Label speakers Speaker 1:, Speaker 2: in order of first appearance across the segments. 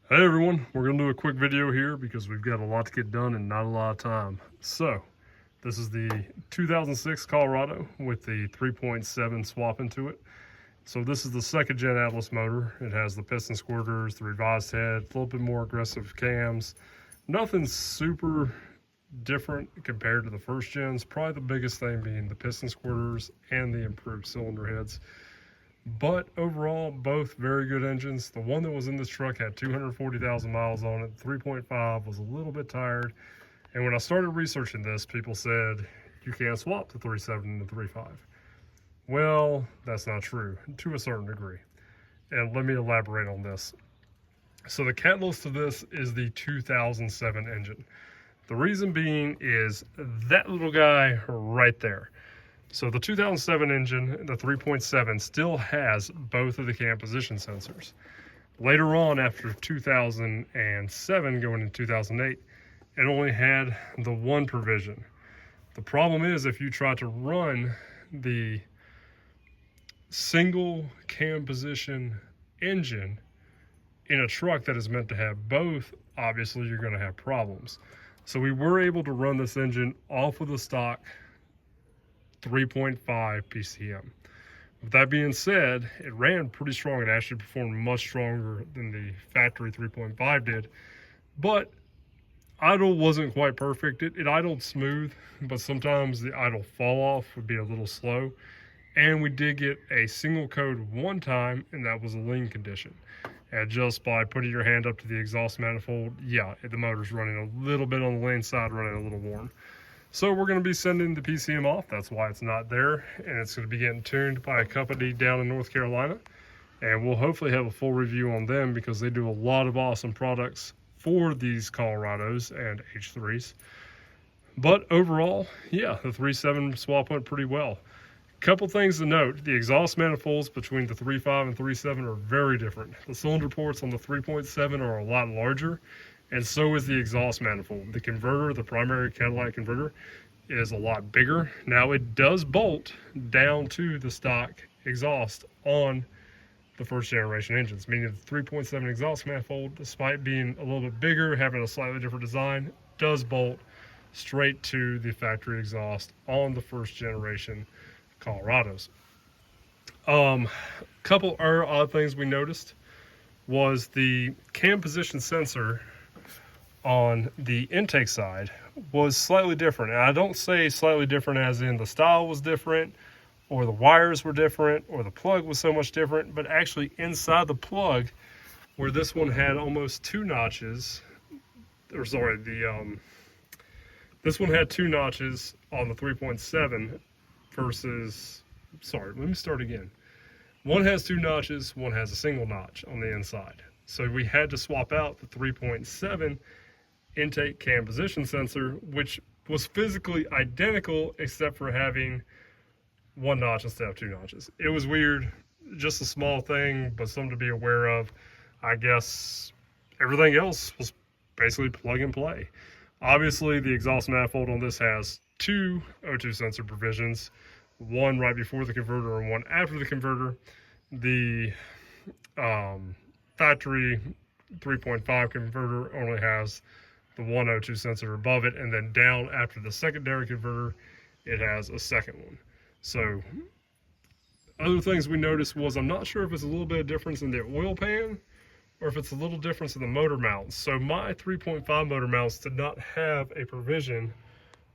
Speaker 1: Hey everyone, we're going to do a quick video here because we've got a lot to get done and not a lot of time. So, this is the 2006 Colorado with the 3.7 swap into it. So this is the second gen Atlas motor. It has the piston squirters, the revised head, a little bit more aggressive cams. Nothing super different compared to the first gens. Probably the biggest thing being the piston squirters and the improved cylinder heads. But overall, both very good engines. The one that was in this truck had 240,000 miles on it. 3.5 was a little bit tired. And when I started researching this, people said, you can't swap the 3.7 and the 3.5. Well, that's not true to a certain degree. And let me elaborate on this. So the catalyst to this is the 2007 engine. The reason being is that little guy right there. So the 2007 engine, the 3.7, still has both of the cam position sensors. Later on, after 2007 going into 2008, it only had the one provision. The problem is if you try to run the single cam position engine in a truck that is meant to have both, obviously you're going to have problems. So we were able to run this engine off of the stock 3.5 PCM. With that being said, it ran pretty strong. It actually performed much stronger than the factory 3.5 did. But idle wasn't quite perfect. It idled smooth, but sometimes the idle fall off would be a little slow. And we did get a single code one time, and that was a lean condition. And just by putting your hand up to the exhaust manifold, yeah, the motor's running a little bit on the lean side, running a little warm. So we're going to be sending the PCM off. That's why it's not there. And it's going to be getting tuned by a company down in North Carolina. And we'll hopefully have a full review on them because they do a lot of awesome products for these Colorados and H3s. But overall, yeah, the 3.7 swap went pretty well. Couple things to note, the exhaust manifolds between the 3.5 and 3.7 are very different. The cylinder ports on the 3.7 are a lot larger, and so is the exhaust manifold. The converter, the primary catalytic converter, is a lot bigger. Now it does bolt down to the stock exhaust on the first generation engines, meaning the 3.7 exhaust manifold, despite being a little bit bigger, having a slightly different design, does bolt straight to the factory exhaust on the first generation Colorados. Couple other odd things we noticed was the cam position sensor on the intake side was slightly different. And I don't say slightly different as in the style was different or the wires were different or the plug was so much different, but actually inside the plug where this one had almost two notches, or sorry, this one had two notches on the 3.7 versus, sorry, let me start again. One has two notches, one has a single notch on the inside. So we had to swap out the 3.7 intake cam position sensor, which was physically identical except for having one notch instead of two notches. It was weird, just a small thing, but something to be aware of. I guess everything else was basically plug and play. Obviously, the exhaust manifold on this has two O2 sensor provisions, one right before the converter and one after the converter. The factory 3.5 converter only has the one O2 sensor above it, and then down after the secondary converter, it has a second one. So other things we noticed was, I'm not sure if it's a little bit of difference in the oil pan or if it's a little difference in the motor mounts. So my 3.5 motor mounts did not have a provision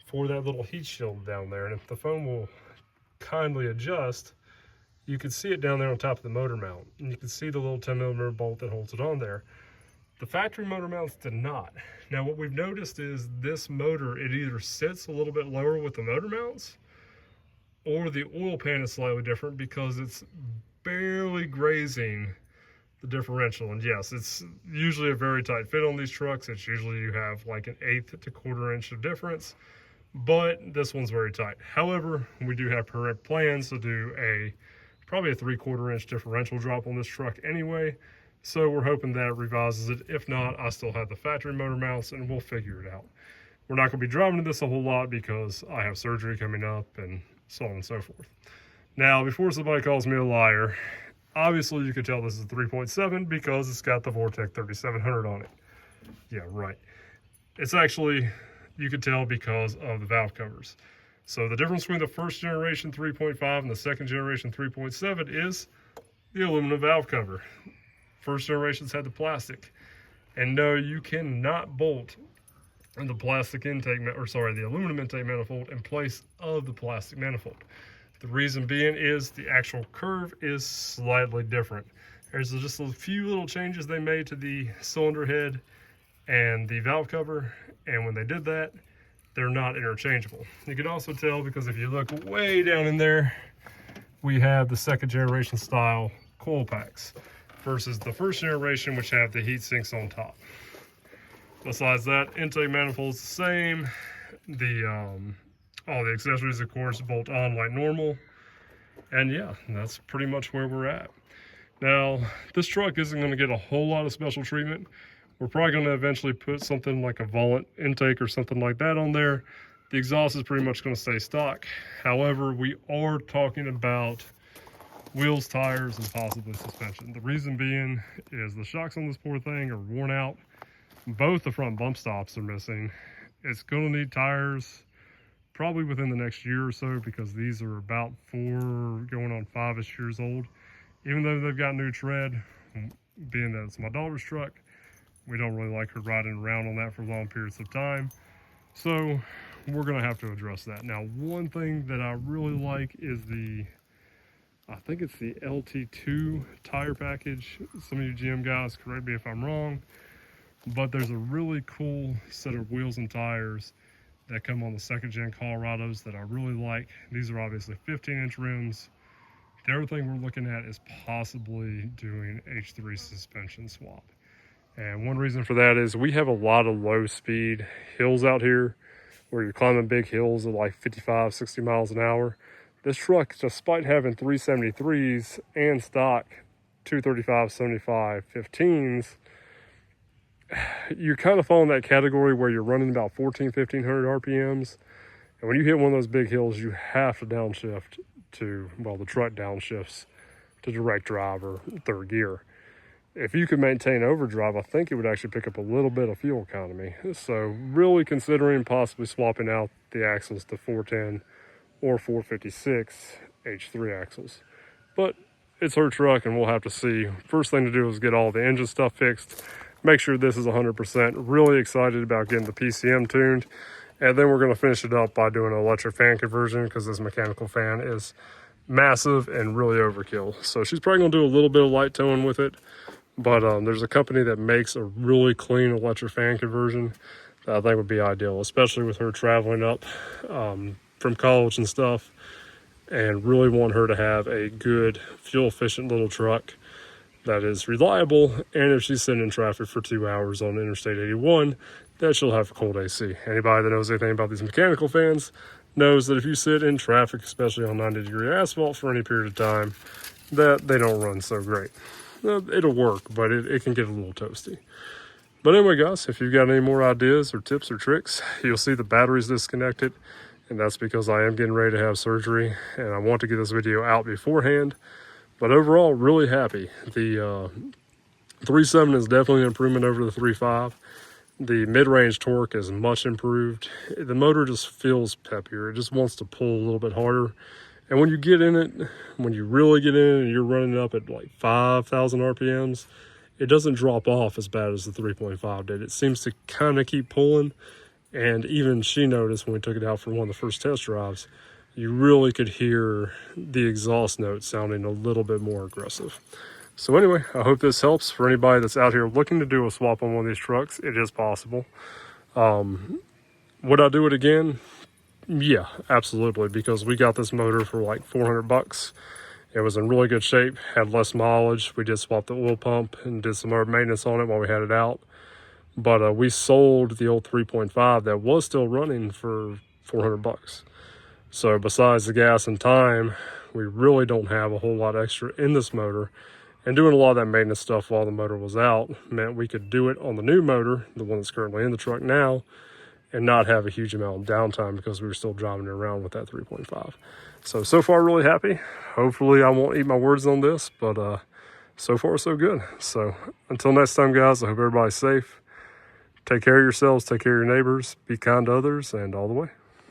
Speaker 1: for that little heat shield down there. And if the phone will kindly adjust, you can see it down there on top of the motor mount. And you can see the little 10mm bolt that holds it on there. The factory motor mounts did not. Now what we've noticed is this motor, it either sits a little bit lower with the motor mounts, or the oil pan is slightly different because it's barely grazing the differential. And yes, it's usually a very tight fit on these trucks. It's usually you have like an 1/8 to 1/4 inch of difference, but this one's very tight. However, we do have plans to do probably a 3/4 inch differential drop on this truck anyway. So we're hoping that it revises it. If not, I still have the factory motor mounts and we'll figure it out. We're not gonna be driving this a whole lot because I have surgery coming up and so on and so forth. Now, before somebody calls me a liar, Obviously, you could tell this is a 3.7 because it's got the Vortec 3700 on it. Yeah, right. It's actually, you could tell because of the valve covers. So the difference between the first generation 3.5 and the second generation 3.7 is the aluminum valve cover. First generations had the plastic. And no, you cannot bolt the plastic intake, or sorry, the aluminum intake manifold in place of the plastic manifold. The reason being is the actual curve is slightly different. There's just a few little changes they made to the cylinder head and the valve cover, and when they did that, they're not interchangeable. You can also tell because if you look way down in there, we have the second generation style coil packs versus the first generation, which have the heat sinks on top. Besides that, intake manifold's the same. All the accessories, of course, bolt on like normal. And yeah, that's pretty much where we're at. Now, this truck isn't going to get a whole lot of special treatment. We're probably going to eventually put something like a volant intake or something like that on there. The exhaust is pretty much going to stay stock. However, we are talking about wheels, tires, and possibly suspension. The reason being is the shocks on this poor thing are worn out. Both the front bump stops are missing. It's going to need tires probably within the next year or so because these are about 4 going on 5-ish years old. Even though they've got new tread, being that it's my daughter's truck, we don't really like her riding around on that for long periods of time. So we're going to have to address that. Now, one thing that I really like is I think it's the LT2 tire package. Some of you GM guys, correct me if I'm wrong, but there's a really cool set of wheels and tires that come on the second gen Colorados that I really like. These are obviously 15-inch rims. The other thing we're looking at is possibly doing H3 suspension swap. And one reason for that is we have a lot of low speed hills out here where you're climbing big hills at like 55, 60 miles an hour. This truck, despite having 373s and stock 235, 75, 15s, you're kind of falling that category where you're running about 1500 RPMs. And when you hit one of those big hills, you have to downshift to, well, the truck downshifts to direct drive or third gear. If you could maintain overdrive, I think it would actually pick up a little bit of fuel economy. So really considering possibly swapping out the axles to 410 or 456 H3 axles. But it's her truck and we'll have to see. First thing to do is get all the engine stuff fixed. Make sure this is 100%. Really excited about getting the PCM tuned. And then we're going to finish it up by doing an electric fan conversion because this mechanical fan is massive and really overkill. So she's probably going to do a little bit of light towing with it. But there's a company that makes a really clean electric fan conversion that I think would be ideal, especially with her traveling up from college and stuff, and really want her to have a good, fuel-efficient little truck that is reliable, and if she's sitting in traffic for 2 hours on Interstate 81, that she'll have cold AC. Anybody that knows anything about these mechanical fans knows that if you sit in traffic, especially on 90-degree asphalt for any period of time, that they don't run so great. It'll work, but it can get a little toasty. But anyway, guys, if you've got any more ideas or tips or tricks, you'll see the battery's disconnected, and that's because I am getting ready to have surgery, and I want to get this video out beforehand. But overall, really happy. The 3.7 is definitely an improvement over the 3.5. The mid-range torque is much improved. The motor just feels peppier. It just wants to pull a little bit harder. And when you get in it, when you really get in it and you're running up at like 5,000 RPMs, it doesn't drop off as bad as the 3.5 did. It seems to kind of keep pulling. And even she noticed when we took it out for one of the first test drives, you really could hear the exhaust note sounding a little bit more aggressive. So anyway, I hope this helps for anybody that's out here looking to do a swap on one of these trucks. It is possible. Would I do it again? Yeah, absolutely, because we got this motor for like $400. It was in really good shape, had less mileage. We did swap the oil pump and did some other maintenance on it while we had it out. But we sold the old 3.5 that was still running for $400. So besides the gas and time, we really don't have a whole lot extra in this motor. And doing a lot of that maintenance stuff while the motor was out meant we could do it on the new motor, the one that's currently in the truck now, and not have a huge amount of downtime because we were still driving it around with that 3.5. So far really happy. Hopefully I won't eat my words on this, but so far so good. So until next time, guys, I hope everybody's safe. Take care of yourselves, take care of your neighbors, be kind to others, and all the way.